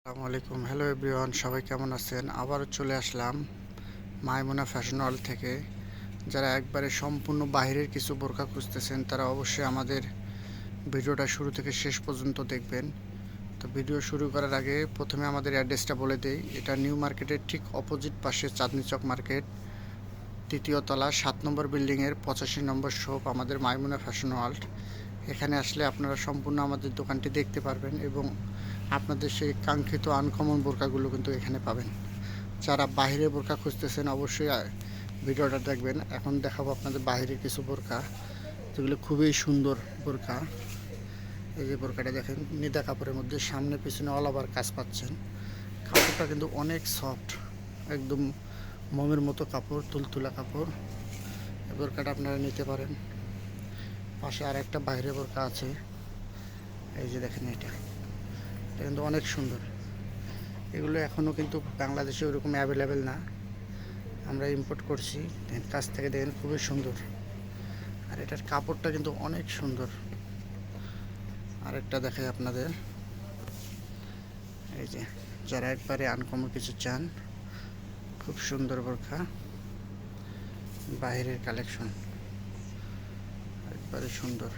আসসালামু আলাইকুম। Hello everyone, সবাই কেমন আছেন? আবারও চলে আসলাম মাইমুনা ফ্যাশন ওয়ার্ল্ড থেকে। যারা একবারে সম্পূর্ণ বাহিরের কিছু বোরকা খুঁজতেছেন তারা অবশ্যই আমাদের ভিডিওটা শুরু থেকে শেষ পর্যন্ত দেখবেন। তো ভিডিও শুরু করার আগে প্রথমে আমাদের অ্যাড্রেসটা বলে দেই। এটা নিউ মার্কেটের ঠিক অপোজিট পাশে চাঁদনি চক মার্কেট, তৃতীয় তলা 7 নম্বর বিল্ডিংয়ের 85 নম্বর শপ আমাদের মাইমুনা ফ্যাশন ওয়ার্ল্ড। এখানে আসলে আপনারা সম্পূর্ণ আমাদের দোকানটি দেখতে পারবেন এবং আপনাদের সেই কাঙ্ক্ষিত আনকমন বোরকাগুলো কিন্তু এখানে পাবেন। যারা বাইরে বোরকা খুঁজতেছেন অবশ্যই ভিডিওটা দেখবেন। এখন দেখাবো আপনাদের বাইরের কিছু বোরকা, যেগুলো খুবই সুন্দর বোরকা। এই যে বোরকাটা দেখেন, নিদা কাপড়ের মধ্যে সামনে পিছনে অল ওভার কাজ পাচ্ছেন। কাপড়টা কিন্তু অনেক সফট, একদম মোমের মতো কাপড়, তুলতুলা কাপড়। এই বোরকাটা আপনারা নিতে পারেন। পাশে আর একটা বাইরে বোরকা আছে, এই যে দেখেন, এটা কিন্তু অনেক সুন্দর। এগুলো এখনও কিন্তু বাংলাদেশে ওরকম অ্যাভেলেবেল না, আমরা ইম্পোর্ট করছি। কাছ থেকে দেখেন, খুবই সুন্দর। আর এটার কাপড়টা কিন্তু অনেক সুন্দর। আরেকটা দেখাই আপনাদের, এই যে যারা একবারে আনকমন কিছু চান, খুব সুন্দর বোরকা, বাইরের কালেকশন, একবারে সুন্দর।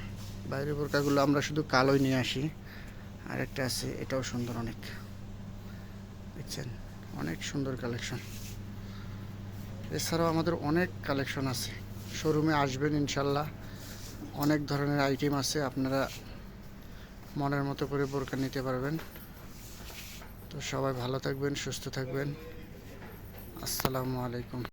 বাইরের বোরকাগুলো আমরা শুধু কালোই নিয়ে আসি। আরেকটা আছে, এটাও সুন্দর অনেক, দেখছেন, অনেক সুন্দর কালেকশন। এছাড়াও আমাদের অনেক কালেকশন আছে, শোরুমে আসবেন ইনশাল্লাহ। অনেক ধরনের আইটেম আছে, আপনারা মনের মতো করে বোরকা নিতে পারবেন। তো সবাই ভালো থাকবেন, সুস্থ থাকবেন। আসসালামু আলাইকুম।